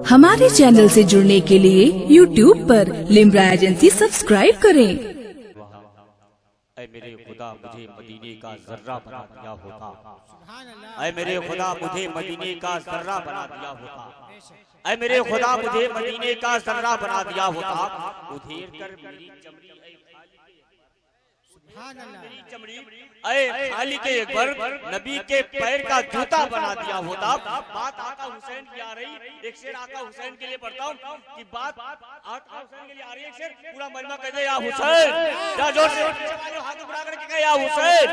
हमारे चैनल से जुड़ने के लिए YouTube पर लिम्रा एजेंसी सब्सक्राइब करें। ऐ मेरे खुदा मुझे मदीने का जर्रा बना दिया होता, ऐ मेरे खुदा मुझे मदीने का जर्रा बना दिया होता, ऐ मेरे खुदा मुझे मदीने का जर्रा बना दिया होता। उधेर कर मेरी चमड़ी खाली के एक बार नबी के पैर का जूता बना दिया होता। बात आका हुसैन की आ रही, एक शेर आका हुसैन के लिए पढ़ता हूँ कि बात आका हुसैन के लिए आ रही है। एक शेर पूरा मजमा कह दे या हुसैन, या जोर से हाथ उठा करके कहे या हुसैन।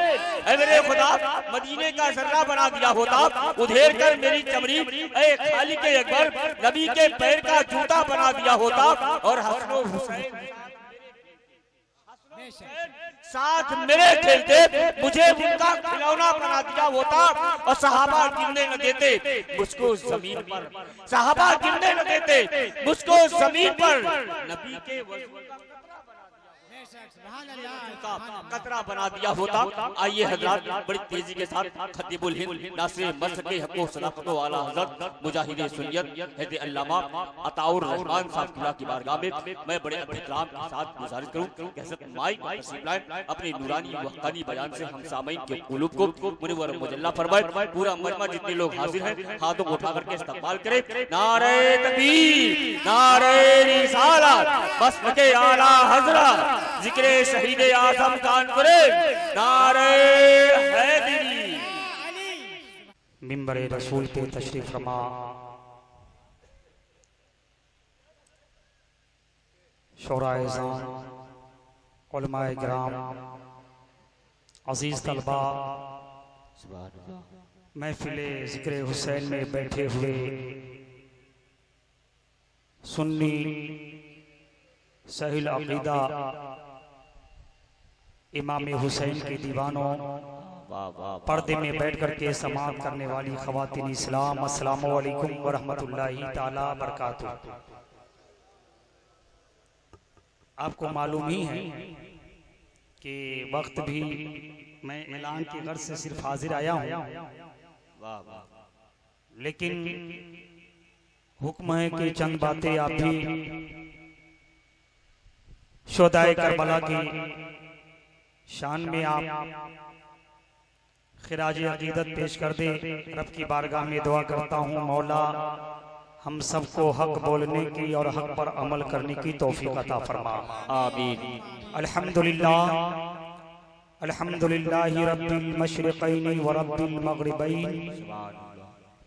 ऐ मेरे खुदा मदीने का जर्रा बना दिया होता, उधेर कर मेरी चमड़ी ऐ खाली के एक बार नबी के पैर का जूता बना दिया होता। और हसनो हुसैन साथ मेरे खेलते, मुझे उनका खिलौना बना दिया होता। और सहाबा गिरने न देते मुझको जमीन पर, सहाबा गिरने न देते मुझको जमीन पर। नबी के कतरा बना दिया होता। आइए हजरात बड़ी तेजी के साथ खतीबुल हिंद नासिर मसके हको सदाकतो आला हजरत मुजाहिदे सुन्नियत हज़रत अल्लामा अताउर रहमान साहब खुदा की बारगाह में मैं बड़े एहतराम के साथ गुजारिश करूं कि हज़रत माइक तशरीफ लाएं, अपने नूरानी व हक़ानी बयान से हम सामईन के क़ुलूब को मुनव्वर मुजल्ला फरमाए। पूरा मजमा जितने लोग हाजिर हैं हाथों को उठा करके इस्तकबाल करें। नारे तकबीर, नारे रिसालत, मसके आला हजरत, जिक्रे शहीद आज़म कानपुरे, नारे हैदरी। मिंबर रसूल पे तशरीफ फरमा शोराए ज़ान, उलमाए किराम, अजीज तलबा, महफिले जिक्रे हुसैन में बैठे हुए सुन्नी सहील अकीदा इमाम हुसैन के दीवानों, पर्दे में बैठ कर के समाअत करने वाली ख़वातीन इस्लाम, अस्सलामु अलैकुम व रहमतुल्लाहि ताला बरकातुहू। आपको मालूम ही है कि वक्त भी मैं ऐलान के गर्ज से सिर्फ हाजिर आया हूँ, लेकिन हुक्म है कि चंद बातें आप भी शुहदाए करबला की शान में आप खिराज अकीदत पेश कर दे। रब की बारगाह में दुआ करता हूँ मौला हम सबको हक बोलने की और हक पर अमल करने की तौफीक अता फरमा, आमीन। अल्हम्दुलिल्लाह, अल्हम्दुलिल्लाहि रब्बिल मशरिक़ैन व रब्बिल मग़रिबैन,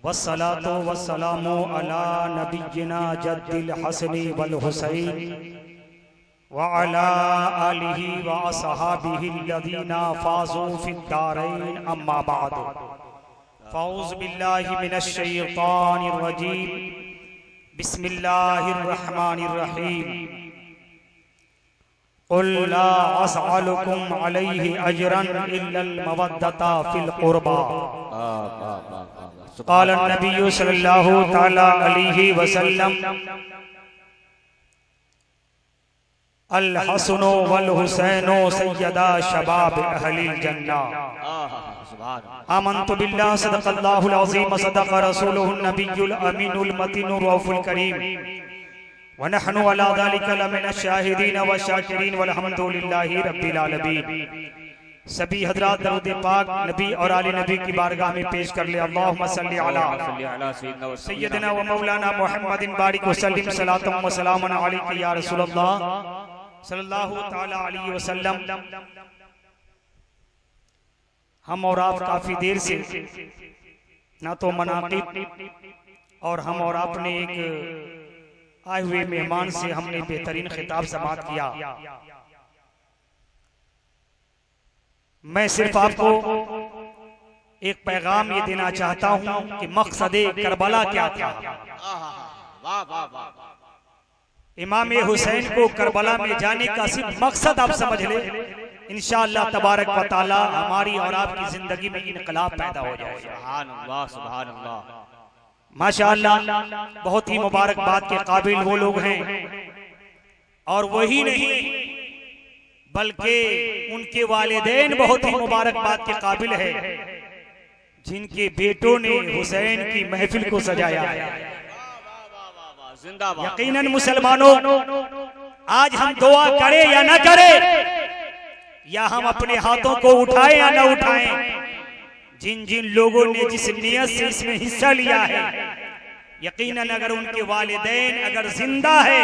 वस्सलातु वस्सलामु अला नबिय्यिना जद्दिल हसनी वल हुसैन व अला आलिहि व असहाबिहि अल्लज़ीना फ़ाज़ू फ़िद्दारैन, अम्मा बाद। फ़ऊज़ु बिल्लाहि मिनश शैतानिर रजीम, बिस्मिल्लाहिर रहमानिर रहीम। क़ुल ला अस्अलुकुम अलैहि अजरन इल्लल मवद्दता फ़िल क़ुरबा। क़ाल नबी सल्लल्लाहु तआला अलैहि वसल्लम अल हसनो वल हुसैनो सय्यदा शबाब अहलिल जन्ना। आमन्तु बिल्लाहि सदक़ल्लाहुल अज़ीम व सदक़ रसूलुहुन नबियुल अमीनुल मतीनुर रऊफ़ुल करीम व नहनु अला ज़ालिका लमिनश शाहिदीन व शाकिरीन वल्हम्दुलिल्लाहि रब्बिल आलमीन। सभी हजरात दरूद पाक नबी और आले नबी की बारगाह में पेश कर ले। अल्लाहुम्मा सल्ली अला सय्यदिना व मौलाना मुहम्मदिन बारिक वसल्लिम सलातम व सलामन अलैका या रसूलल्लाह सल्लल्लाहु तआला अलैहि वसल्लम। हम और आप काफी देर से ना तो मनाक़िब और हम और आपने एक आए हुए मेहमान से हमने बेहतरीन खिताब समाअत किया। मैं सिर्फ आपको एक पैगाम ये देना चाहता हूं कि मकसद करबला क्या था। इमाम हुसैन को करबला में जाने का सिर्फ मकसद आप समझ ले, इंशाअल्लाह तबारक व तआला हमारी और आपकी जिंदगी में इनकलाब पैदा हो जाएगा। सुभान अल्लाह, सुभान अल्लाह, माशाअल्लाह। बहुत ही मुबारक बात के काबिल वो लोग हैं, और वही नहीं बल्कि उनके वालिदैन बहुत ही मुबारक बात के काबिल है जिनके बेटों ने हुसैन की महफिल को सजाया है। जिंदाबाद। यकीनन मुसलमानों, आज हम दुआ करें या न करें, या हम अपने हाथों को उठाएं या न उठाएं, जिन जिन लोगों ने जिस नियत से इसमें हिस्सा लिया है, यकीनन अगर उनके वालिदैन अगर जिंदा है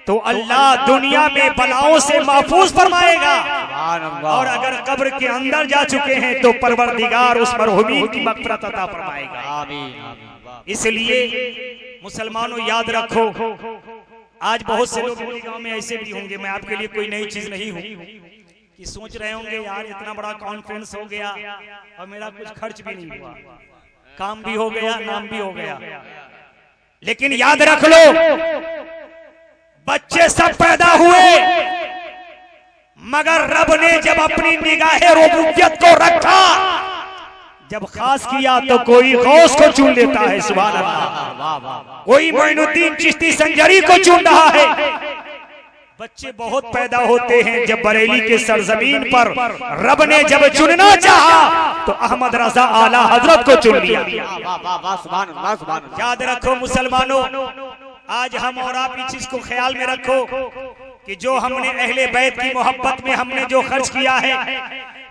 तो अल्लाह दुनिया में बलाओं से महफूज फरमाएगा, और अगर कब्र के अंदर जा चुके हैं तो परवरदिगार उस मरहूमीन की मग़फ़िरत अता फरमाएगा। आमीन। इसलिए मुसलमानों याद रखो, आज बहुत से लोग मेरे गांव में ऐसे भी होंगे, मैं आपके लिए कोई नई चीज नहीं हूँ, कि सोच रहे होंगे यार इतना बड़ा कॉन्फ्रेंस हो गया और मेरा कुछ खर्च भी नहीं हुआ, काम भी हो गया, नाम भी हो गया। लेकिन याद रख लो, बच्चे सब पैदा हुए, मगर रब ने जब अपनी निगाहे रुबूबियत को रखा, जब खास किया तो कोई गौस को चुन लेता है। सुभान अल्लाह। कोई मोइनुद्दीन चिश्ती संजरी को चुन रहा है। बच्चे बहुत पैदा होते हैं, जब बरेली के सरजमीन पर रब ने जब चुनना चाहा तो अहमद रजा आला हजरत को चुन लिया। याद रखो मुसलमानों, आज हम और आप इस चीज को ख्याल में रखो कि जो हमने अहले बैत की मोहब्बत में हमने जो खर्च किया है,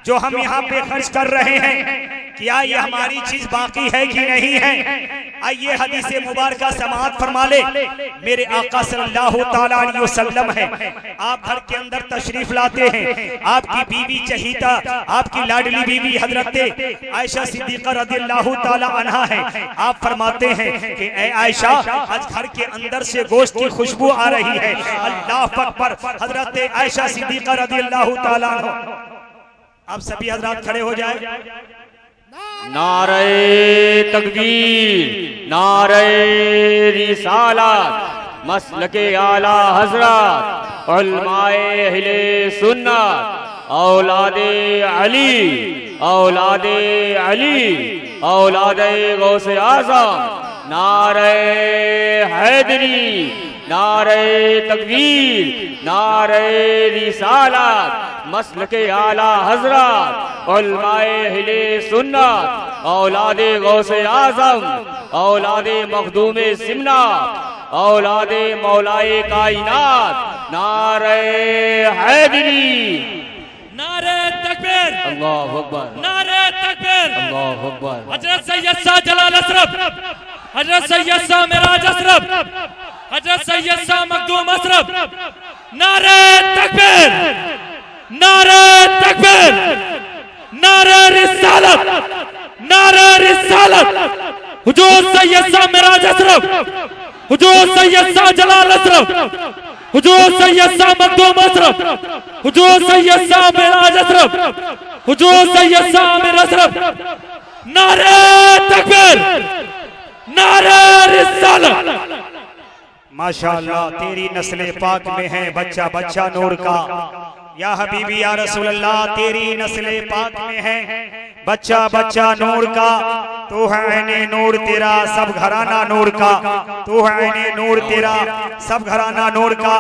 जो हम यहाँ पे खर्च कर रहे हैं, क्या ये हमारी चीज बाकी है कि नहीं है? आइए हदीस मुबारक समाअत फरमा ले। मेरे आका सल्लल्लाहु ताला अलैहि वसल्लम है, आप घर के अंदर तशरीफ लाते हैं, आपकी बीवी चहीता, आपकी लाडली बीवी हजरत आयशा सिद्दीका रज़ियल्लाहु ताला अन्हा है। आप फरमाते हैं कि ए आयशा, आज घर के अंदर से गोश्त की खुशबू आ रही है। अल्लाह अकबर। हजरत आयशा सिद्दीका रज़ियल्लाहु ताला अन्हा। आप सभी हजरात खड़े हो जाए। नारे तकबीर, नारे रिसालत, मसलके आला हजरत, उलमाए अहले सुन्नत, औलादे अली, औलादे अली, औलादे गौसे आज़म, नारे हैदरी, नारे तकबीर, नारे रिसालत, मसलके आला हजरत, उलमाए अहले सुन्नत, औलादे गौसे आज़म, औलादे मखदूमे सिमना, औलादे मौलाए कायनात, नारे हैदरी, नारे तकबीर, अल्लाहु अकबर, नारे तकबीर, अल्लाहु अकबर। हजरत सैयद शाह जलाल अशरफ, हजरत सैयद शाह मिराज अशरफ, हजरत सैयद शाह मखदूम अशरफ, नारे तकबीर, नारे तकबीर, नारे रिसालत, नारे रिसालत, हुजूर सैयद शाह मिराज अशरफ, हुजूर सैयद शाह जलाल अशरफ, हुजूर सैयद शाह मखदूम अशरफ, हुजूर सैयद शाह मिराज अशरफ, हुजूर सैयद शाह आमिर अशरफ, नारे तकबीर, नारे रिसालत। माशाअल्लाह, तेरी नस्ल पाक में है बच्चा बच्चा नूर का। या हबीबी या रसूल अल्लाह, तेरी नस्ल पाक में है बच्चा बच्चा नूर का। तू है ऐने नूर तेरा सब घराना नूर का, तू है ऐने नूर तेरा सब घराना नूर का।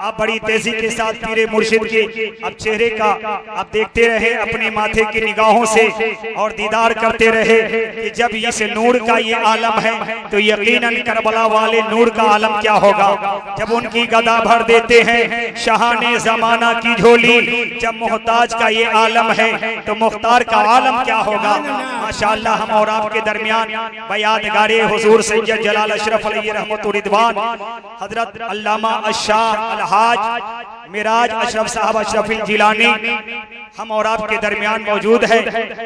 अब बड़ी तेजी के साथ पीरे मुर्शिद के अब चेहरे का अब देखते रहे अपने माथे की निगाहों से और दीदार करते रहे कि जब इस नूर का ये आलम है तो यकीनन करबला वाले नूर का आलम क्या होगा। जब उनकी गदा भर देते हैं शाहाने जमाना की झोली, जब मोहताज का ये आलम है तो मुख्तार का आलम क्या होगा। माशाअल्लाह, हम और आपके दरमियान बयादगारे हुजूर सैयद जलाल अशरफ अलैहि रहमतुर रिदवान हजरत अल्लामा अशाह अलहाज मिराज अशरफ साहब अशरफिल जिलानी हम और आपके दरमियान मौजूद है।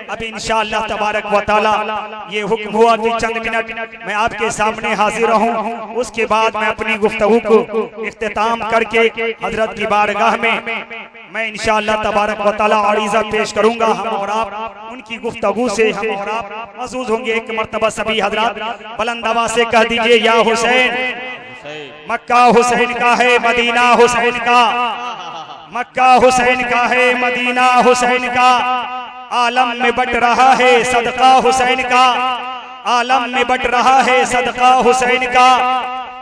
अब इंशाअल्लाह तबारक व तआला ये हुक्म हुआ कि चंद मिनट मैं आपके सामने हाजिर रहूं, उसके बाद मैं अपनी गुफ्तगू को इख्तिताम करके हजरत की बारगाह में मैं इंशाअल्लाह तबारक व तआला अरीज़ा पेश करूंगा। हम और आप उनकी गुफ्तगू से हम और आप महसूस होंगे। एक मर्तबा सभी हजरात बुलंद आवाज़ से कह दीजिए, या हुसैन। मक्का हुसैन का है, मदीना हुसैन का, मक्का हुसैन का है, मदीना हुसैन का। आलम में बट रहा है सदका हुसैन का, आलम में बट रहा है सदका हुसैन का।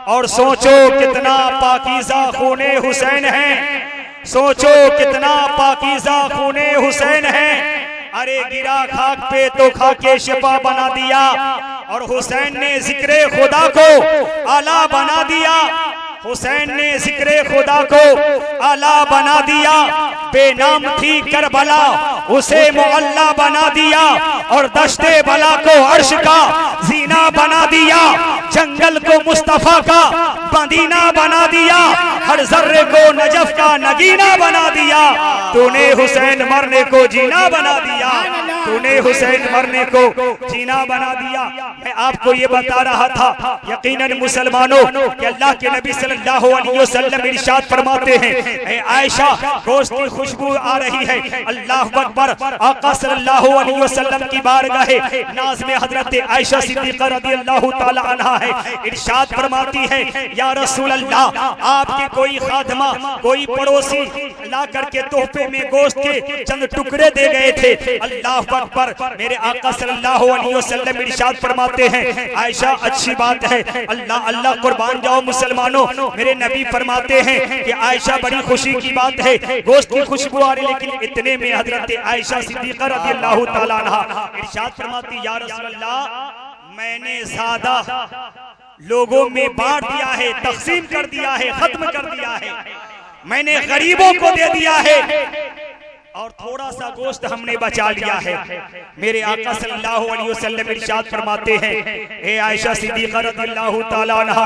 और सोचो कितना पाकीज़ा खूने हुसैन है, सोचो कितना पाकीज़ा खूने हुसैन है। अरे गिरा खाक पे तो खाके शिफा बना दिया, और हुसैन ने जिक्रे खुदा को आला बना दिया। हुसैन ने जिक्रे खुदा को आला बना दिया। बेनाम थी करबला, उसे मुअल्ला बना दिया, और दश्ते बला को अर्श का जीना बना दिया। जंगल को मुस्तफा का मदीना बना दिया, हर जर्रे को नजफ का नगीना बना दिया। तूने हुसैन मरने को जीना बना दिया, तूने हुसैन मरने को जीना बना दिया। मैं आपको ये बता रहा था, यकीनन मुसलमानों कि अल्लाह के नबी सल्लल्लाहु अलैहि वसल्लम इरशाद फरमाते हैं, ऐ आयशा गोश्त की खुशबू आ रही है, अल्लाह अकबर। आका सल्लल्लाहु अलैहि वसल्लम की बारगाह नाज में हजरत आयशा सिद्दीक़ा रज़ियल्लाहु ताला अन्हा है, इरशाद फरमाती है, या रसूल अल्लाह, आपके कोई खादमा, कोई पड़ोसी ला करके तोहफे में गोश्त के चंद टुकड़े दे गए थे। अल्लाह अकबर। मेरे आका सल्लल्लाहु अलैहि वसल्लम इरशाद फरमाते हैं, आयशा अच्छी बात है, अल्लाह अल्लाह कुर्बान जाओ मुसलमानों। मेरे नबी फरमाते हैं कि आयशा बड़ी खुशी की बात है, गोश्त की खुशबू आ रही, लेकिन इतने में हजरत आयशा सिद्दीक़ा रज़ियल्लाहु ताला अन्हा इरशाद फरमाती, या रसूल अल्लाह, मैंने ज़्यादा लोगों में बांट दिया है, तक़सीम कर दिया है, खत्म कर दिया है, मैंने गरीबों को दे दिया है, और थोड़ा सा गोश्त हमने बचा लिया है। मेरे आका सल्लल्लाहु अलैहि वसल्लम इरशाद फरमाते हैं, ए आयशा सिद्दीक़ा रज़ियल्लाहु ताला अन्हा,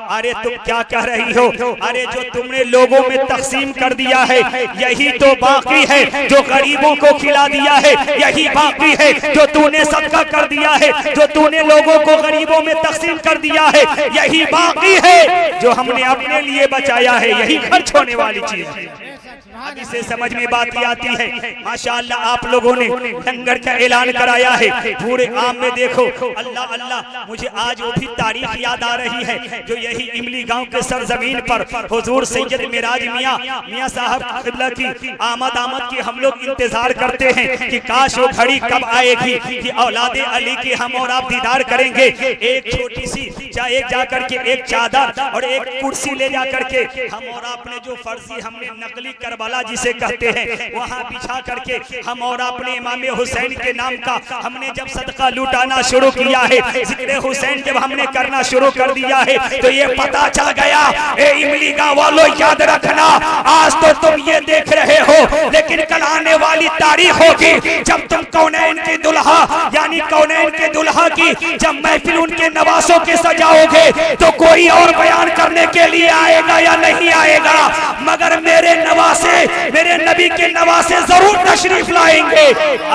अरे तुम क्या कह रही हो? अरे जो तुमने लोगों में तक़सीम कर दिया है, यही तो बाकी है। जो गरीबों को खिला दिया है, यही बाकी है। जो तूने सदका कर दिया है, जो तूने लोगों को गरीबों में तक़सीम कर दिया है, यही बाकी है। जो हमने अपने लिए बचाया है, यही खर्च होने वाली चीज है। अब इसे समझ में बात ये आती है, माशाअल्लाह आप लोगों ने लंगर का ऐलान कराया है पूरे आम में। देखो अल्लाह अल्लाह, मुझे आज वो भी तारीख याद आ रही है जो यही इमली गांव के सरजमीन पर हुजूर सैयद मिराज मियां साहब क़िबला की आमद की हम लोग इंतजार करते हैं कि काश वो घड़ी कब आएगी कि औलादे अली के हम और आप दीदार करेंगे। एक छोटी सी एक जाकर के एक चादर और एक कुर्सी ले जाकर के हम और आपने जो फर्जी हमने नकली करबला जिसे कहते हैं वहां बिछा करके हम और अपने इमाम हुसैन के नाम का हमने जब सदका लुटाना शुरू किया है, जिक्र हुसैन जब हमने करना शुरू कर दिया है, तो ये पता चल गया, ए इमली गांव वालों याद रखना, आज तो तुम ये देख रहे हो, लेकिन कल आने वाली तारीख होगी जब तुम कौनैन के दुल्हा यानी कौनैन के दुल्हा की जब महफिल उनके नवासों के सजाओगे, तो कोई और बयान करने के लिए आएगा या नहीं आएगा, मगर मेरे नवासे, मेरे नबी के नवासे जरूर तशरीफ लाएंगे।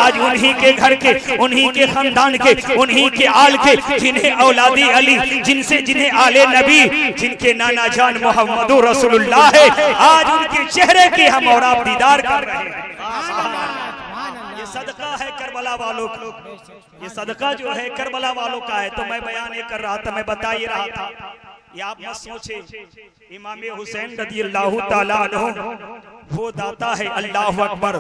आज उन्हीं के घर के, उन्हीं के खानदान के, उन्हीं के आल के, जिन्हें औलादी अली, जिन्हें आले नबी, जिनके नाना जान मोहम्मद रसूलुल्लाह है, आज उनके चेहरे की हम और आप दीदार कर रहे हैं। ये सदका है करबला वालों का, ये सदका जो है करबला वालों का है। तो मैं बयान ये कर रहा था, मैं बता ही रहा था, ये आप मत सोचे, इमाम हुसैन रज़ियल्लाहु ताला अन्हु वो दाता है, अल्लाह अकबर,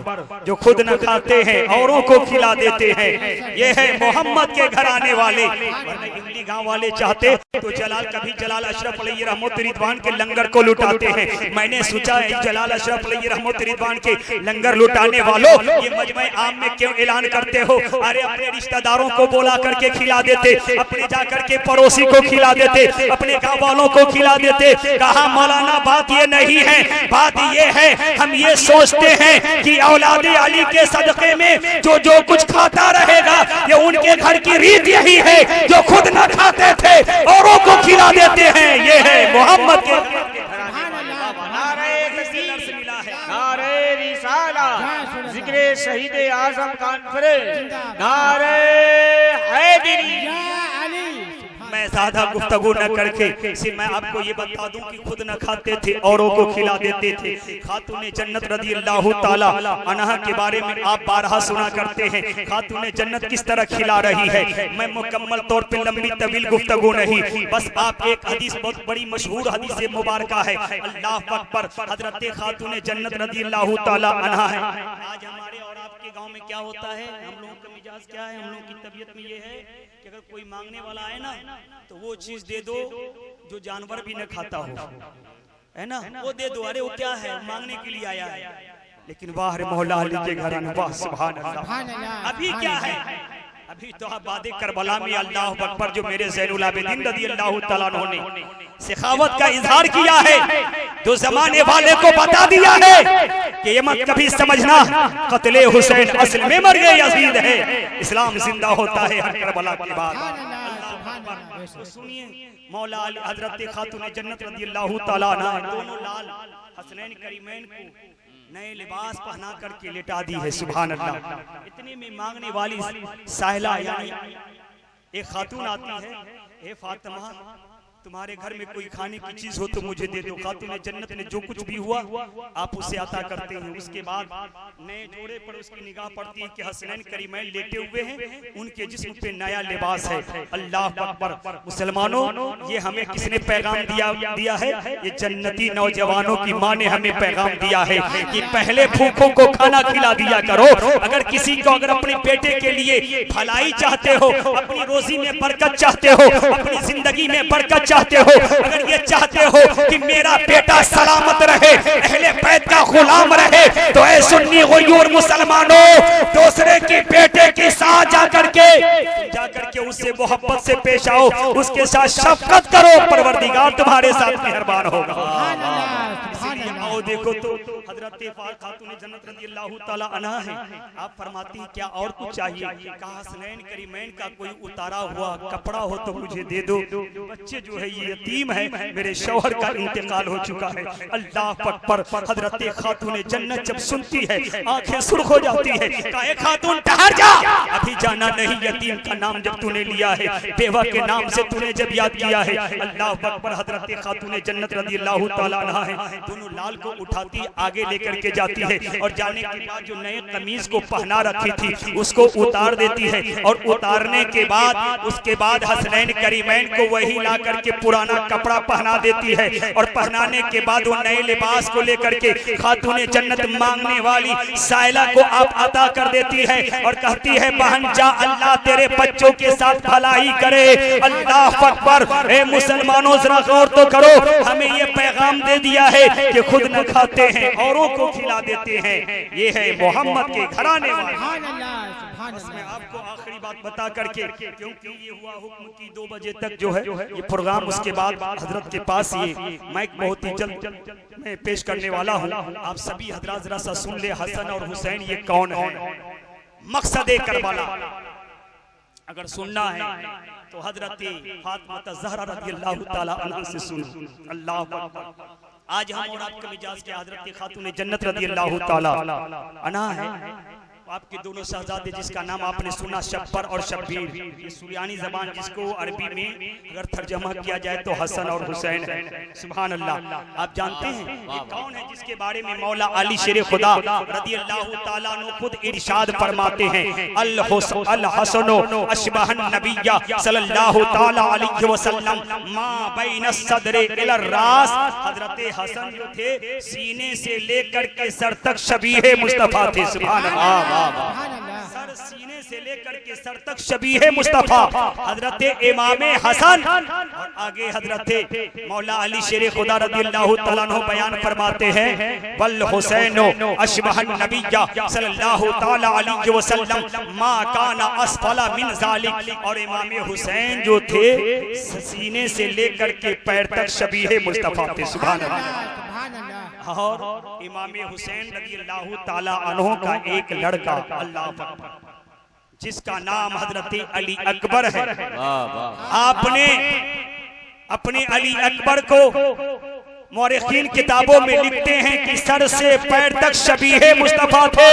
जो खुद न खाते हैं औरों को खिला देते हैं। ये है मोहम्मद के घर आने वाले। इमली गांव वाले चाहते तो कभी जलाल अशरफ अलैहि रहमत रिदवान के लंगर को लुटाते हैं। मैंने सोचा जलाल अशरफ अलैहि रहमत रिदवान के लंगर लुटाने वालों, ये मजमे आम में क्यों ऐलान करते हो? अरे अपने रिश्तेदारों को बोला करके खिला देते, अपने जाकर के पड़ोसी को खिला देते, अपने गाँव वालों को खिला देते। कहा मौलाना बात ये नहीं है, बात ये है हम ये सोचते हैं कि औलादे अली के सदक़े में जो कुछ खाता रहेगा, ये उनके घर की रीत यही है, जो खुद न खाते थे औरों को खिला देते हैं। ये है मोहम्मद के नारे रिसाला, जिक्रे शहीद आज़म कॉन्फ्रेंस, नारे हैदरी। मैं ज्यादा गुफ्तगू न करके सिर्फ मैं आपको ये बता दूं कि खुद न खाते थे औरों को खिला देते थे। खातून जन्नत रज़ियल्लाहु ताला अन्हा के बारे में आप बारहा सुना करते हैं, खातून जन्नत किस तरह खिला रही है। मैं मुकम्मल तौर पे लंबी तवील गुफ्तगू नहीं, बस आप एक हदीस, बहुत बड़ी मशहूर हदीस मुबारक है, अल्लाह अकबर, हजरत खातून जन्नत रज़ियल्लाहु ताला अन्हा है। आज हमारे और आपके गाँव में क्या होता है, हम लोगों का मिजाज क्या है, हम लोगों की तबीयत में ये है कि अगर कोई मांगने वाला आए ना तो वो चीज दे दो जो जानवर भी न खाता हो, है ना, वो दे दो। अरे वो क्या है, मांगने के लिए आया है, लेकिन वाह रे मौला अली के घर में, वाह सुभान अल्लाह। अभी क्या है, अभी तो आप वादे करबला में अल्लाह अकबर जो मेरे ज़ैनुल आबिदीन रज़ी अल्लाह तआला अन्हु ने सखावत का इजहार किया है, तो जमाने वाले को बता दिया है कि ये मत कभी समझना कत्ले हुसैन असल में मर गए यजीद है, इस्लाम जिंदा होता है हर करबला के बाद। तो सुनिए मौला अली हजरत खातून जन्नत रज़ी अल्लाह तआला अन्हा दोनों लाल हसनैन करीमैन को नए लिबास पहना करके लेटा दी है, सुभान अल्लाह। इतने में मांगने वाली साहिला यानी एक खातून आती है, ए फातिमा तुम्हारे घर में कोई खाने की चीज हो तो मुझे दे दो। खातून जन्नत ने जो कुछ भी हुआ आप उसे अता करते हैं। उसके बाद नए जोड़े पर उसकी निगाह पड़ती है कि हसनैन करीमैन लेटे हुए हैं, उनके जिस्म पे नया लिबास है। अल्लाह अकबर। मुसलमानों, ये हमें किसने पैगाम दिया है? ये जन्नती नौजवानों की माँ ने हमें पैगाम दिया है कि पहले भूखों को खाना खिला दिया करो। अगर किसी को अगर अपने बेटे के लिए भलाई चाहते हो, अपनी रोजी में बरकत चाहते हो, अपनी जिंदगी में बरकत चाहते हो, अगर ये चाहते हो कि मेरा बेटा सलामत रहे, अहले बैत का गुलाम रहे, तो ऐ सुन्नी गयूर मुसलमानों, दूसरे के बेटे के साथ जाकर के उससे मोहब्बत से पेश आओ, उसके साथ शफकत करो, परवरदिगार तुम्हारे साथ मेहरबान होगा। आओ देखो तो हजरत खातून जन्नत रज़ी अल्लाह तआला अन्हा है, आप फरमाती हैं क्या और कुछ चाहिए? कहा हसनैन करीमैन का कोई उतारा हुआ कपड़ा हो तो मुझे दे दो। बच्चे जो है ये यतीम है, मेरे शौहर का इंतकाल हो चुका है। अल्लाह अकबर। हजरत खातून जन्नत जब सुनती है आंखें सुर्ख हो जाती है। कहा खातून ठहर जा, अभी जाना नहीं, यतीम का नाम जब तूने लिया है, बेवा के नाम से तूने जब याद किया है। अल्लाह अकबर। हजरत खातून जन्नत रज़ी अल्लाह तआला अन्हा है, दोनों लाल को उठाती आगे लेकर के जाती है और जाने के बाद जो नए कमीज को पहना रखी थी उसको उतार देती है, और उतारने के बाद उसके बाद हसनैन करीमैन को वही ला करके पुराना कपड़ा पहना देती है, और पहनाने के बाद वो नए लिबास को लेकर के खातून जन्नत मांगने वाली साइला को आप अता कर देती है और कहती है बहन जा, अल्लाह तेरे बच्चों के साथ भलाई करे। अल्लाह अकबर। ए मुसलमानों जरा गौर तो करो, हमें ये पैगाम दे दिया है कि खुद न खाते हैं औरों को खिला देते हैं, ये है मोहम्मद के घराने वाले। बस मैं आपको आखिरी बात बता करके, क्योंकि ये हुआ हुक्म की 2 बजे तक जो है ये प्रोग्राम, उसके बाद हजरत के पास ये माइक बहुत ही जल्द मैं पेश करने वाला हूँ। आप सभी हजरात जरा सा सुन ले, हसन और हुसैन ये कौन है, मकसद करबला अगर सुनना है तो हजरत फातिमा ज़हरा रज़ी अल्लाह तआला अन्हा से सुनो। अल्लाह अकबर। आज हम और आपके मिजाज के हजरत खातून जन्नत रज़ी अल्लाह तआला अन्हा है, आपके दोनों शहजादे जिसका नाम आपने सुना शब्बर और शब्बीर, ये सुरियानी जबान जिसको अरबी में अगर तर्जमा किया जाए तो हसन और हुसैन है। सुभान अल्लाह। आप जानते हैं ये कौन है जिसके बारे में मौला अली शेर खुदा रज़ी अल्लाह तआला अन्हु खुद इरशाद फरमाते हैं, अल हसनो अशबहन नबिय्या सल्लल्लाहु तआला अलैहि वसल्लम मा बैन सदरे इला रास। हजरत हसन जो थे सीने से लेकर के सर तक शबीह मुस्तफा थे। सुभान अल्लाह। सर सीने से लेकर के सर तक शबीह मुस्तफा हजरत इमाम हसन, और आगे हजरत मौला अली शेर खुदा रज़ी अल्लाह तआला अन्हु बयान फरमाते हैं, वल हुसैनो अशबहन नबिय्या सल्लल्लाहु तआला अलैहि वसल्लम मा काना असफला मिन ज़ालिक। और इमाम हुसैन जो थे सीने से लेकर के पैर तक शबीह मुस्तफा थे। सुभान अल्लाह। और इमाम हुसैन रज़ी अल्लाह तआला अन्हु का एक लड़का अल्लाह अकबर जिसका नाम हजरत अली अकबर है। आपने अपने अली अकबर को मौरिखीन किताबों में लिखते हैं कि सर से पैर तक शबीह मुस्तफा थे।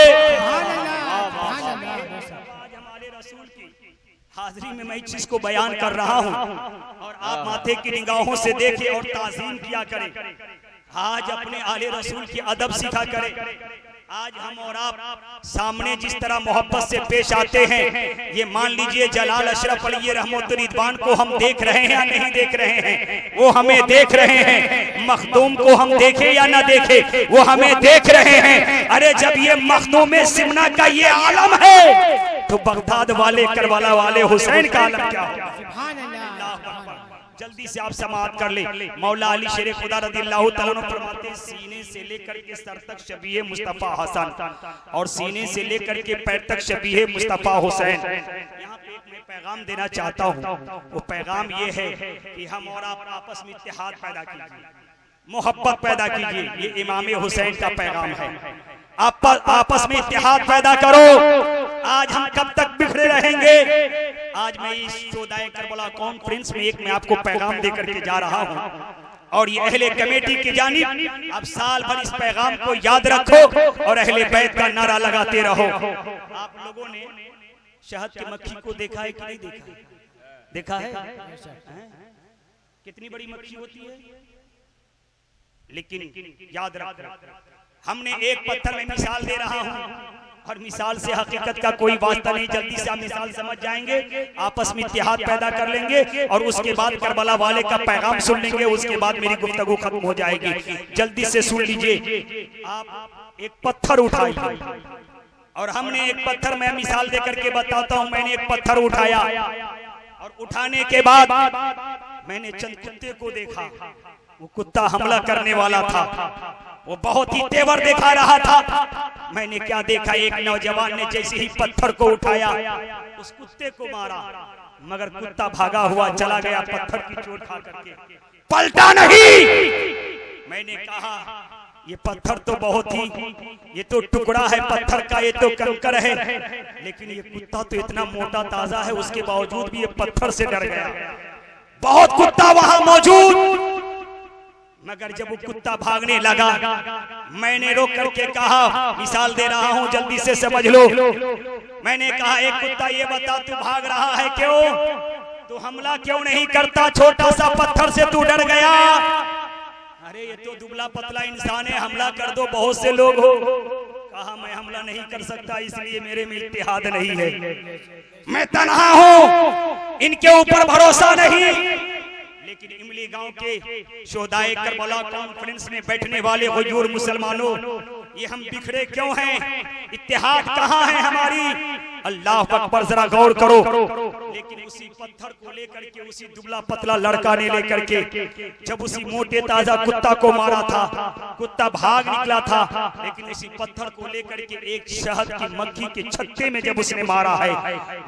हमारे रसूल की हाजिरी में मैं इस चीज को बयान कर रहा हूँ, और आप माथे की निगाहों से देखें और ताज़ीम किया करें। आज अपने आले रसूल की अदब सीखा करें। आज हम और आप सामने जिस तरह मोहब्बत से पेश आते हैं, ये मान लीजिए जलाल अशरफ अली रहमत रिदवान को हम देख रहे हैं या नहीं देख रहे हैं, वो हमें देख रहे हैं। मखदूम को हम देखें या ना देखें, वो हमें देख रहे हैं। अरे जब ये मखदूम सिमना का ये आलम है तो बगदाद वाले करबला वाले हुसैन का आलम क्या होगा? जल्दी से आप समाअत कर ले। मौला अली शेर खुदा रज़ियल्लाहु तआला अन्हु फरमाते सीने से लेकर के सर तक शबीह मुस्तफा हसन और सीने से लेकर के पैर तक शबीह मुस्तफा हुसैन। यहाँ पे एक मैं पैगाम देना चाहता हूँ, वो पैगाम ये है कि हम और आप आपस में इत्तेहाद पैदा कीजिए, मोहब्बत पैदा कीजिए। ये इमाम हुसैन का पैगाम है। आप आपस में इत्तेहाद पैदा करो। आज हम कब तक बिखरे रहेंगे? आज मैं इस 14 करबला कॉन्फ्रेंस में एक मैं आपको पैगाम देकर के जा रहा हूं और ये अहले कमेटी की जानिब आप साल भर इस पैगाम को याद रखो और अहले बैत का नारा लगाते रहो। आप लोगों ने शहद की मक्खी को देखा है कि नहीं देखा? देखा है? कितनी बड़ी मक्खी होती है, लेकिन याद रखो हमने एक पत्थर में मिसाल दे रहा हूं और मिसाल से हकीकत का कोई वास्ता नहीं। जल्दी से आप मिसाल समझ जाएंगे, आपस में इत्तेहाद पैदा कर लेंगे और उसके बाद करबला वाले का पैगाम सुन लेंगे। उसके बाद मेरी गुफ्तगू खत्म हो जाएगी। जल्दी से सुन लीजिए। आप एक पत्थर उठाइए और हमने एक पत्थर, मैं मिसाल देकर के बताता हूं। मैंने एक पत्थर उठाया और उठाने के बाद मैंने चंद कुत्ते को देखा। वो कुत्ता हमला करने वाला था, वो बहुत ही तेवर दिखा रहा था। मैंने क्या देखा, एक नौजवान ने जैसे ही पत्थर को उठाया उस कुत्ते को मारा, मगर कुत्ता भागा हुआ चला गया पत्थर की चोट खा करके, पलटा नहीं। मैंने कहा ये पत्थर तो बहुत ही, ये तो टुकड़ा है पत्थर का, ये तो कंकर है, लेकिन ये कुत्ता तो इतना मोटा ताजा है, उसके बावजूद भी ये पत्थर से डर गया। बहुत कुत्ता वहां मौजूद, मगर जब वो कुत्ता भागने लगा मैंने रोक करके कहा, मिसाल दे रहा हूं जल्दी से समझ लो। मैंने कहा एक कुत्ता ये बता तू भाग रहा है क्यों? तू हमला क्यों नहीं करता? छोटा सा पत्थर से तू डर गया। अरे ये तो दुबला पतला इंसान है, हमला कर दो, बहुत से लोग हो। कहा मैं हमला नहीं कर सकता, इसलिए मेरे में इत्तेहाद नहीं है, मैं तन्हा हूं, इनके ऊपर भरोसा नहीं। लेकिन इमली गांव के शोहदाए करबला कॉन्फ्रेंस में बैठने वाले हुजूर मुसलमानों, ये हम बिखरे क्यों हैं? इत्तेहाद कहाँ है हमारी? अल्लाह अकबर, जरा गौर करो। लेकिन उसी पत्थर को लेकर के उसी दुबला पतला लड़का ने लेकर के जब उसी मोटे ताजा कुत्ता को मारा था, कुत्ता भाग निकला था, लेकिन उसी पत्थर को लेकर के एक शहद की मक्खी के छत्ते में जब उसने मारा है,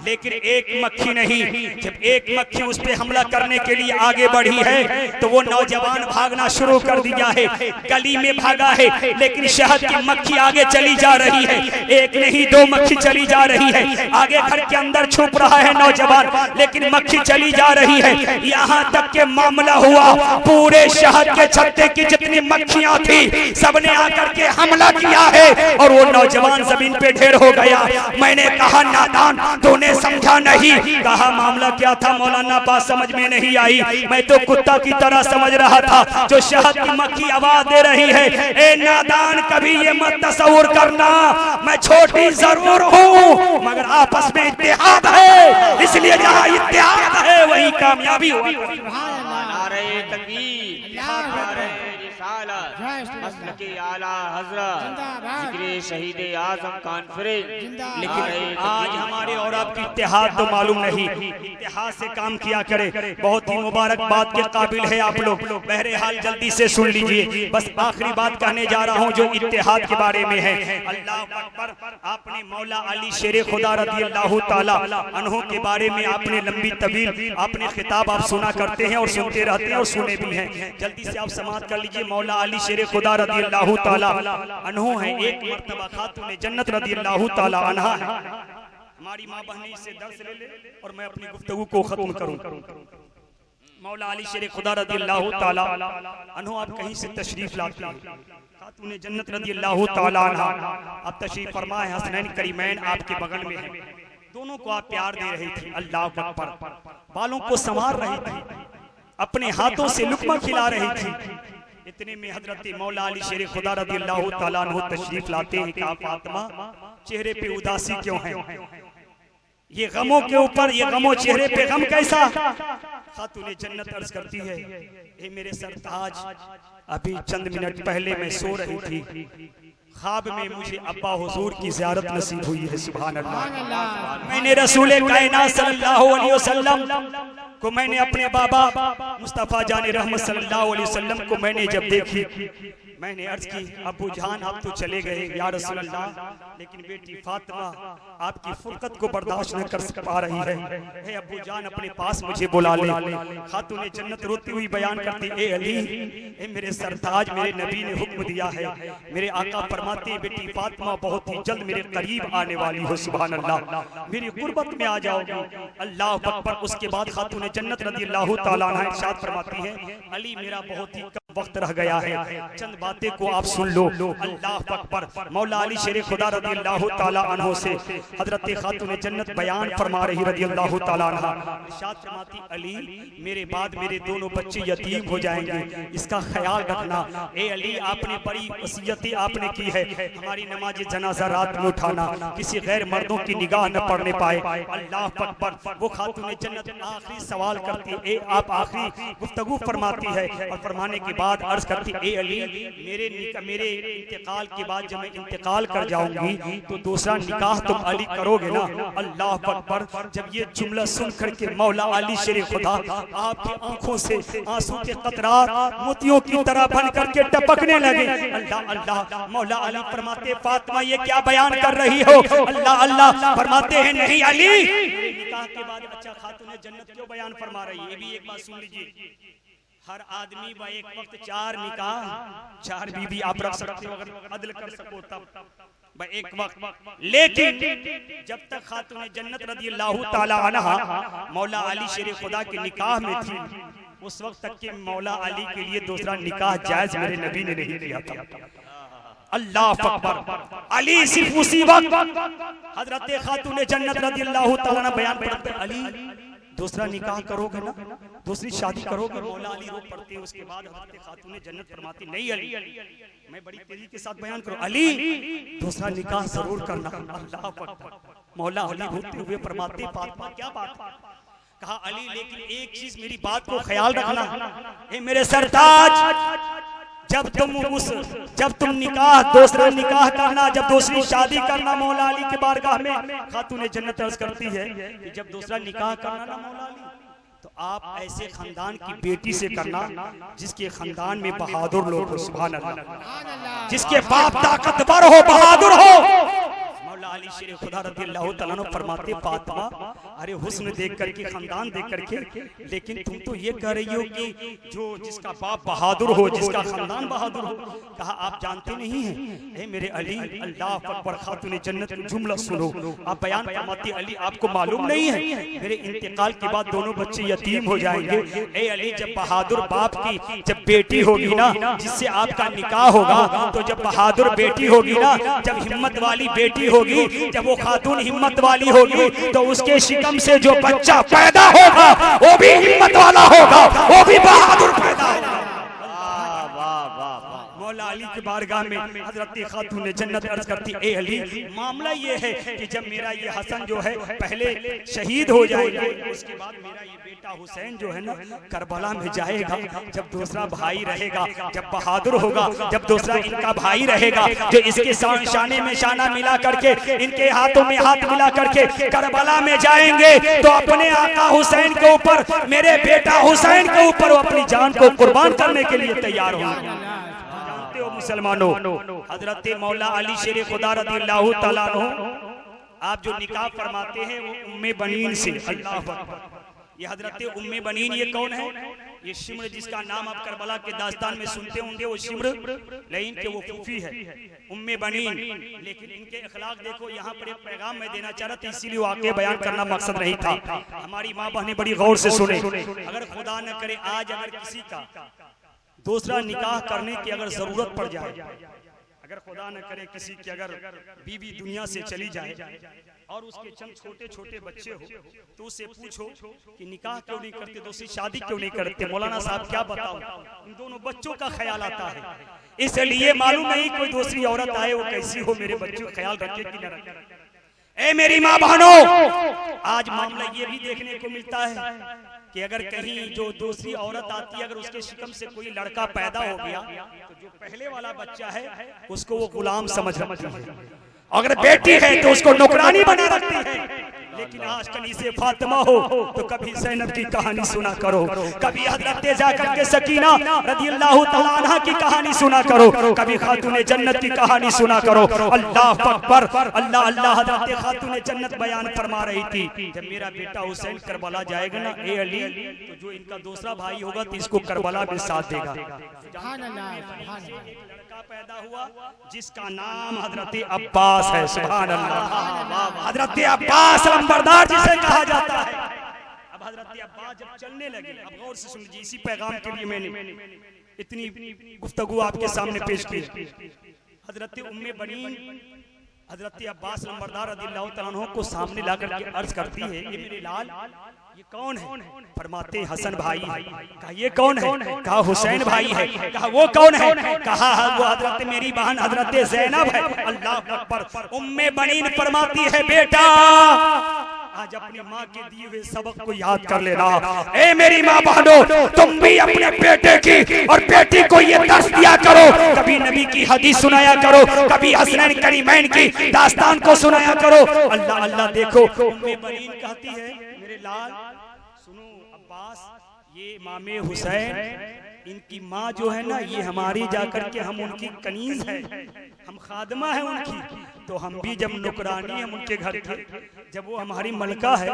लेकिन एक मक्खी नहीं, जब एक मक्खी उस पे हमला करने के लिए आगे बढ़ी है तो वो नौजवान भागना शुरू कर दिया है, गली में भागा है, लेकिन शहद की मक्खी आगे चली जा रही है। एक नहीं दो मक्खी चली जा रही है। आगे घर के अंदर छुप रहा है नौजवान, लेकिन मक्खी चली जा रही है। यहाँ तक के मामला हुआ पूरे शहद के छत्ते की जितनी मक्खियां थी सबने आकर के हमला किया है और वो नौजवान जमीन पे ढेर हो गया। मैंने कहा नादान, तूने समझा नहीं। कहा मामला क्या था मौलाना? बात समझ में नहीं आई, मैं तो कुत्ता की तरह समझ रहा था जो शहद की मक्खी आवाज दे रही है। ए नादान, कभी ये मत तस्वुर करना मैं छोटी जरूर हूँ, मगर आपस में इत्तेहाद है, इसलिए जहाँ इत्तेहाद है वही कामयाबी होगी। नारे तकबीर, नारे रिसालत, मसलके आला हज़रत, जिक्रे शहीद आज़म कॉन्फ्रेंस। लेकिन आज हमारे और आपकी इत्तेहाद तो मालूम नहीं, इत्तेहाद से काम किया करे। बहुत ही मुबारकबाद के काबिल है आप लोग। बहरहाल जल्दी से सुन लीजिए, बस आखिरी बात कहने जा रहा हूँ जो इत्तेहाद के बारे में है। अल्लाह अकबर, आपने मौला अली शेर खुदा रज़ियल्लाहु ताला अन्हु के बारे में आपने लंबी तवील आपने खिताब आप सुना करते हैं और सुनते रहते हैं और सुने भी हैं। जल्दी से आप समाअत कर लीजिए। मौला अली शेर खुदा रज़ियल्लाहु ताला अन्हु है, एक मर्तबा खातून जन्नत रज़ियल्लाहु ताला अन्हा है। हमारी माँ बहनें इससे दर्स ले ले और मैं अपनी गुफ्तगू को खत्म करूं। मौला अली शेर खुदा रज़ियल्लाहु ताला अन्हु आप कहीं से तशरीफ लाते हैं, खातून जन्नत रज़ियल्लाहु ताला अन्हा आप तशरीफ फरमा है, हसनैन करीमैन आपके बगल में है, दोनों को आप प्यार दे रही थी। अल्लाह अकबर, बालों को संवार रही थी, अपने हाथों से लुकमा खिला रही थी। इतने में हजरत मौला अली शेर खुदा रज़ियल्लाहु ताला अन्हु तशरीफ लाते हैं। कहा फातिमा, चेहरे पे उदासी क्यों है? ये गमों के ऊपर, ये गमों चेहरे पे गम कैसा? खातून जन्नत अर्ज करती है, ए मेरे सरताज, अभी चंद मिनट पहले मैं सो रही थी, ख्वाब में मुझे अब्बा हुजूर की ज़ियारत नसीब हुई है। सुभान अल्लाह। मैंने रसूल कायनात सल्लल्लाहु अलैहि वसल्लम को मैंने अपने बाबा मुस्तफा जान रहमत सल्लल्लाहु अलैहि वसल्लम को मैंने जब देखी, मैंने अर्ज की अबू जान आप तो चले गए या रसूल अल्लाह, लेकिन बेटी फातिमा आपकी फुरकत को बर्दाश्त न कर पा रही है। हे अबू जान अपने पास मुझे बुला ले। खातून जन्नत रोती हुई बयान करती, ए अली, ए मेरे सरताज, मेरे नबी ने हुक्म दिया है, मेरे आका फरमाते बेटी फातिमा बहुत ही जल्द मेरे करीब आने वाली हो, सुभान अल्लाह, मेरी गुर्बत में आ जाओगी, अल्लाह अकबर। उसके बाद खातून जन्नत रज़ियल्लाहु ताला अन्हा इरशाद फरमाती है, अली मेरा बहुत ही कम वक्त रह गया है, चंद बातें को आप सुन लो। अल्लाह अकबर। मौला अली शेर खुदा रज़ियल्लाहु ताला अन्हु से हजरत खातून जन्नत बयान फरमा रही रज़ियल्लाहु ताला अन्हा, इरशाद फरमाती, अली मेरे बाद मेरे दोनों बच्चे यतीम हो जाएंगे, इसका ख्याल रखना। ए अली आपने बड़ी वसीयतें आपने की है, हमारी नमाज जनाजा रात में उठाना, किसी गैर मर्दों की निगाह न पड़ने पाए। अल्लाह अकबर। वो खातून जन्नत आखिरी सवाल करती, ए आप आखिरी गुफ्तगू फरमाती है और फरमाने के बाद अर्ज करती, ए अली मेरे इंतकाल के बाद जब मैं इंतकाल कर जाऊंगी तो दूसरा निकाह तुम अली करोगे ना। अल्लाह अकबर। जब ये जुमला सुन करके मौला अली शेर खुदा आपकी आंखों से आंसू के कतरात मोतियों की तरह बन करके टपकने लगे। अल्लाह अल्लाह। मौला अली फरमाते, फातिमा ये क्या बयान कर रही हो? अल्लाह अल्लाह। फरमाते हैं, नहीं अली, निकाह के बाद अच्छा खातून जन्नत क्यों बयान फरमा रही है? ये भी एक बात सुन लीजिए, हर आदमी व एक वक्त 4 निकाह 4 बीबी आप रख सकते हो अगर अदल कर सको तब एक वक्त, लेकिन जब तक खातून जन्नत रज़ियल्लाहु ताला अन्हा मौला अली शेर खुदा के निकाह में थी, उस वक्त तक के मौला अली के लिए दूसरा निकाह जायज मेरे नबी ने नहीं किया था। अल्लाह अकबर। अली सिर्फ उसी वक्त हजरत खातून जन्नत रज़ियल्लाहु ताला अन्हा बयान करते, अली दूसरा निकाह करोगे ना, दूसरी शादी करोगे? मौला अली रो पड़ते हैं। उसके बाद हजरत खातून जन्नत फरमाती, नहीं अली, मैं बड़ी तेजी के साथ बयान करूं, अली दूसरा निकाह जरूर करना। अल्लाह अकबर। मौला अली रोते हुए फरमाते, फातिमा क्या बात? कहा अली लेकिन एक चीज मेरी बात को ख्याल रखना, ए मेरे सरताज, जब तुम निकाह दूसरा निकाह करना, जब दूसरी शादी करना, मौला अली के बारगाह में खातून जन्नत अर्ज करती है कि जब दूसरा निकाह करना ना मौला अली, तो आप ऐसे खानदान की बेटी से करना जिसके खानदान में बहादुर लोग हो, सुभान अल्लाह, जिसके बाप ताकतवर हो, बहादुर हो। मौला अली शेर खुदा रज़ियल्लाहु ताला अन्हु फरमाते, फातिमा अरे हुस्न देख करके, खानदान देख करके, लेकिन तुम तो ये कह रही हो कि जो जिसका बाप बहादुर हो, जिसका खानदान बहादुर हो। कहा आप जानते नहीं हैं, हे मेरे अली, अल्लाह अकबर। खातून जन्नत जुमला सुनो, आप बयान फरमाते, अली आपको मालूम नहीं है मेरे इंतकाल के बाद दोनों बच्चे यतीम हो जाएंगे। ए अली जब बहादुर बाप की जब बेटी होगी ना, जिससे आपका निकाह होगा, तो जब बहादुर बेटी होगी ना, जब हिम्मत वाली बेटी होगी, जब वो खातून हिम्मत वाली होगी, तो उसके शिकम से जो बच्चा पैदा होगा वो भी हिम्मत वाला होगा, वो भी बहादुर पैदा होगा। मौला अली के बारगाह में हजरत खातून जन्नत अर्ज करती, ए अली मामला ये है कि जब मेरा ये हसन जो है पहले शहीद हो जाएगा, उसके बाद मेरा ये बेटा हुसैन जो है ना करबला में जाएगा, जब दूसरा भाई रहेगा, जब बहादुर होगा, जब दूसरा इनका भाई रहेगा, जो इसके शाने में शाना मिला करके, इनके हाथों में हाथ मिला करके करबला में जाएंगे, तो अपने आका हुसैन के ऊपर, मेरे बेटा हुसैन के ऊपर वो अपनी जान को कुर्बान करने के लिए तैयार होंगे। मुसलमानों, हजरत मौला अली शेर खुदा रज़ियल्लाहु ताला अन्हु आप जो निकाह फरमाते हैं वो उम्मे बनीन से। अल्लाह अकबर। ये हजरत उम्मे बनीन ये कौन है? ये शिम्र जिसका नाम आप करबला के दास्तान में सुनते होंगे, वो शिम्र लेकिन के वो फूफी है, उम्मे बनीन। लेकिन इनके अखलाक देखो, यहाँ पर एक पैगाम मैं देना चाह रहा था, इसीलिए वाक़या बयान करना मकसद नहीं था। हमारी माँ बहनें बड़ी गौर से सुने, अगर खुदा न करे आज अगर किसी का दूसरा निकाह करने की अगर जरूरत पड़ जाए, अगर खुदा न करे किसी की अगर बीवी दुनिया से चली जाए और उसके चंद छोटे छोटे बच्चे हो, तो उससे पूछो कि निकाह क्यों नहीं करते, दूसरी शादी क्यों नहीं करते? मौलाना साहब क्या बताओ, इन दोनों बच्चों का ख्याल आता है, इसलिए मालूम नहीं कोई दूसरी औरत आए वो कैसी हो, मेरे बच्चों का ख्याल रखे कि न रखे। ए मेरी माँ बहनों, आज मामला ये भी देखने को मिलता है कि अगर कहीं जो दूसरी औरत आती है, अगर उसके शिकम से कोई लड़का पैदा हो गया, तो जो पहले वाला बच्चा है उसको वो गुलाम समझ रखती है, अगर बेटी है तो उसको नौकरानी बना रखती है। लेकिन आज कनीसे फातिमा हो तो कभी ज़ैनब की कहानी सुना करो, कभी हजरत जाकर के सकीना रज़ियल्लाहु तआला अन्हा की कहानी सुना करो, कभी खातूने जन्नत की कहानी सुना करो। अल्लाह अकबर, अल्लाह अल्लाह। हजरत खातूने जन्नत बयान फरमा रही थी, जब मेरा बेटा हुसैन करबला जाएगा ना ए अली, तो जो इनका दूसरा भाई होगा तो इसको करबला में साथ देगा। लड़का पैदा हुआ जिसका नाम हजरत अब्बास है। सुभान अल्लाह। हजरत अब्बास लंबरदार जिसे कहा जाता है। अब हजरत अब्बास जब चलने लगे, अब गौर से सुन लीजिए, इसी पैगाम के लिए मैंने इतनी गुफ्तगू आपके सामने पेश की। हजरत उम्मे बनीन हजरत अब्बास लंबरदार रज़ियल्लाहु तआला अन्हु को सामने लाकर के अर्ज करती है, ये मेरे लाल ये कौन है? फरमाते हैं हसन भाई है। कहा ये कौन है? कहा हुसैन भाई है। कहा वो कौन है? कहा वो हजरत मेरी बहन हजरत ज़ैनब है। अल्लाह अकबर। उम्मे बनीन फरमाती है, बेटा आज अपनी माँ के दिए हुए सबक को याद कर लेना। ए मेरी माँ बहनों, तुम भी अपने बेटे की और बेटी को ये दर्स दिया करो, कभी नबी की हदीस सुनाया करो, कभी हसनैन करीमैन की दास्तान को सुनाया करो। अल्लाह अल्लाह। देखो उम्मे बनीन कहती है, मेरे लाल सुनो अब्बास, ये इमामे हुसैन इनकी माँ जो है ना, ये हमारी जाकर के हम उनकी कनीज है, हम खादमा है उनकी, तो हम भी जब नुकरानी हम उनके घर के, जब वो हमारी मलका है,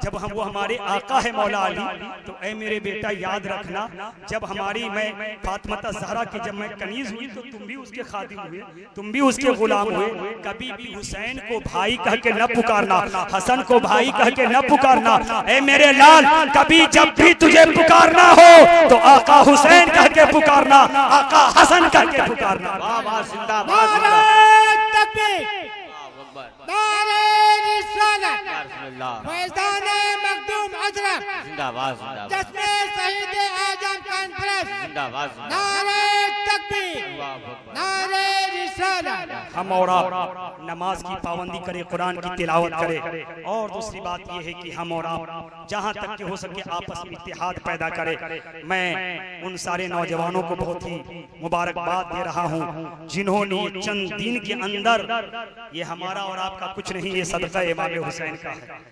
जब हम वो हमारे आका है मौला अली, तो ऐ मेरे बेटा याद रखना, जब हमारी मैं फातिमा ज़हरा की जब मैं कनीज हुई तो तुम भी उसके खादिम हुए, तुम भी उसके गुलाम हुए। कभी भी हुसैन को भाई कह के न पुकारना, हसन को भाई कह के न पुकारना। ऐ मेरे लाल, कभी जब भी तुझे पुकारना हो तो आका हुसैन कह के पुकारना, आका हसन कह के पुकारना। हम और आप नमाज की पाबंदी करें, कुरान की तिलावत करें, और दूसरी बात यह है कि हम और आप जहाँ तक कि हो सके आपस में इत्तेहाद पैदा करें। मैं उन सारे नौजवानों को बहुत ही मुबारकबाद दे रहा हूँ जिन्होंने चंद दिन के अंदर, ये हमारा और आपका कुछ नहीं, ये सदका इमाम हुसैन का है।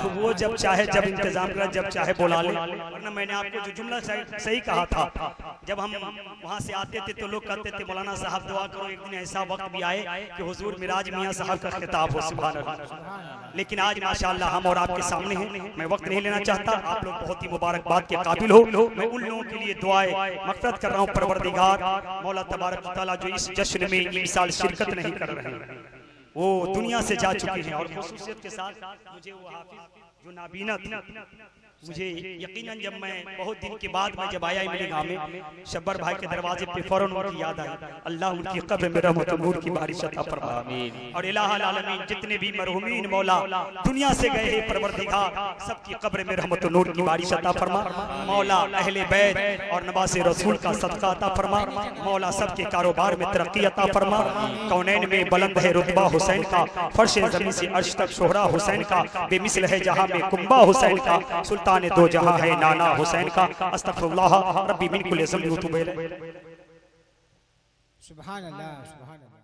तो वो जब चाहे जब इंतजाम कर, जब चाहे बुला ले। वरना मैंने आपको जो जुमला सही कहा था, जब हम वहाँ से आते थे तो लोग कहते थे मौलाना साहब दुआ करो, एक दिन ऐसा वक्त भी आए कि हुजूर मिराज मियाँ साहब का खिताब हो। सुभान अल्लाह। लेकिन आज माशाअल्लाह हम और आपके सामने हैं। मैं वक्त नहीं लेना चाहता, आप लोग बहुत ही मुबारकबाद के काबिल हो। मैं उन लोगों के लिए दुआएं मग़फ़िरत कर रहा हूँ। परवरदिगार मौला तबारक व तआला जो इस जश्न में इस साल शिरकत नहीं कर रहे हैं, वो दुनिया से जा चुके हैं। और खुसूसियत के साथ मुझे वो हाफिज जो नाबीना मुझे यकीनन जब मैं बहुत दिन के बाद मैं जब आया मेरे गांव में, शब्बर भाई के दरवाजे पे फौरन उनकी याद आई। अल्लाह उनकी कब्र में रहमत और नूर की बारिश अता फरमाए। और इलाहुल आलमीन जितने भी मरहूमीन मौला दुनिया से गए हैं, परवरदिगार सबकी कब्र में रहमत और नूर की बारिश अता फरमा। मौला अहले बैत और नवासे रसूल का सदका अता फरमा। मौला सबके कारोबार में तरक्की अता फरमा। कौनैन में बुलंद है रुतबा हुसैन का, फर्श ज़मीन से अर्श तक शोहरा हुसैन का, बेमिसल है जहां में कुंबा हुसैन का, सुल्तान दो जहां है नाना हुसैन का। अस्तगफिरुल्लाह रब्बी मिन कुल्लि ज़ंबिन व तूबु इलैह। सुभान अल्लाह, सुभान अल्लाह।